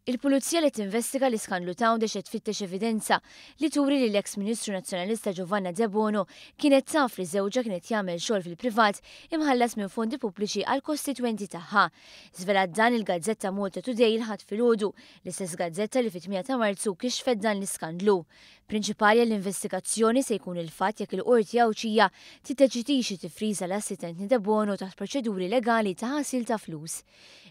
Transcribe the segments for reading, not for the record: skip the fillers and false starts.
Il-Pulizija li tinvestiga l-iskandlu ta' Għawdex qed tfittex evidenza li turi li l-eks Ministru Nazzjonalista Giovanna De Bono kienet taf li żewġha kienet jagħmel xogħol fil-privat imħallas minn fondi pubbliċi għal kostitwenti tagħha. Żvelat dan il-Gazzetta Malta Today il-ħadd filgħodu l-istess gazzetta li fit-8 ta' Marzu kixfet dan l-iskandlu. Prinċipali għall-investigazzjoni se jkun il-fatt jekk il-qorti Awċija titeġitixi tifriża l-assistent De Bono taħt proċeduri legali ta' ħasil ta' flus.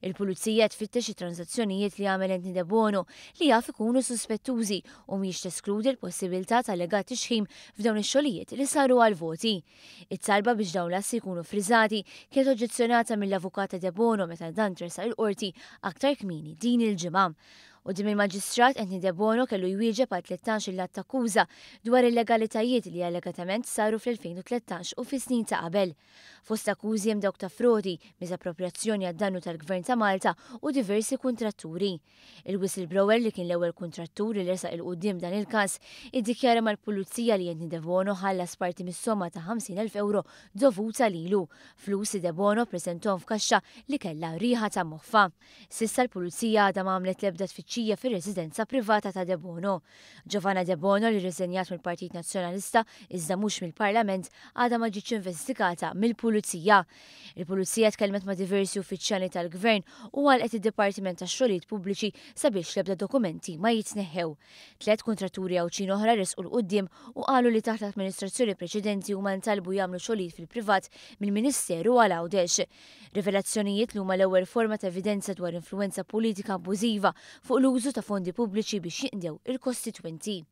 Il-Pulizija tfittex it-transazzjonijiet li għamel De Bono li jaf ikunu suspettużi u mhix teskludi l-possibilità ta' legat tixħim f'dawn ix-xogħlijiet li saru għal-voti. It-talba biex dawn l-assi jkunu friżati kienet oġġezzjonata mill-avukata De Bono meta dan tresa il-qorti aktar kmini din il-ġimgħa. U dim il-Maġistrat Anthony De Bono kellu jwieġeb għal 13 il-lat ta' akkuża dwar il-legalitajiet li allegatament saru fl-2013 u fis-snin ta' qabel. Fost akkużi hemm dawk ta' frodi, miżappropriazzjoni għad-dannu tal-Gvern ta' Malta u diversi kuntratturi. Il-whistleblower li kien l-ewwel kuntrattur li resaq il-qudiem dan il-każ iddikjara mal-Pulizija li Anthony De Bono ħallas parti mis-somma ta' 50,000 euro dovuta lilu. Flus De Bono preżentom f'kaxxa li kellha riħa ta' moffa. Sissa l-Pulizija għadha m'għamlet l-ebda tfittxija fir-residenza privata ta' De Bono. Giovanna De Bono li rriżenjat mill-Partit Nazzjonalista iżda mhux mill-Parlament għadha ma ġietx investigata mill-Pulizija. Il-Pulizija tkellmet ma' diversi uffiċjali tal-Gvern u għalqet id-Dipartiment tax-Xogħlijiet Pubbliċi sabiex l-ebda dokumenti ma jitneħħew. 3 kontratturi Awċin oħra resqu l-qudiem u qalu li taħt l-amministrazzjoni preċedenti huma ntalbu jagħmlu xogħlijiet fil-privat mill-Ministeru għal Għawdex. Rivelazzjonijiet li huma l-ewwel forma ta' evidenza dwar influenza politika abbużiva fuq l-użu ta' fondi pubbliċi biex jinqdew il-kostitwenti.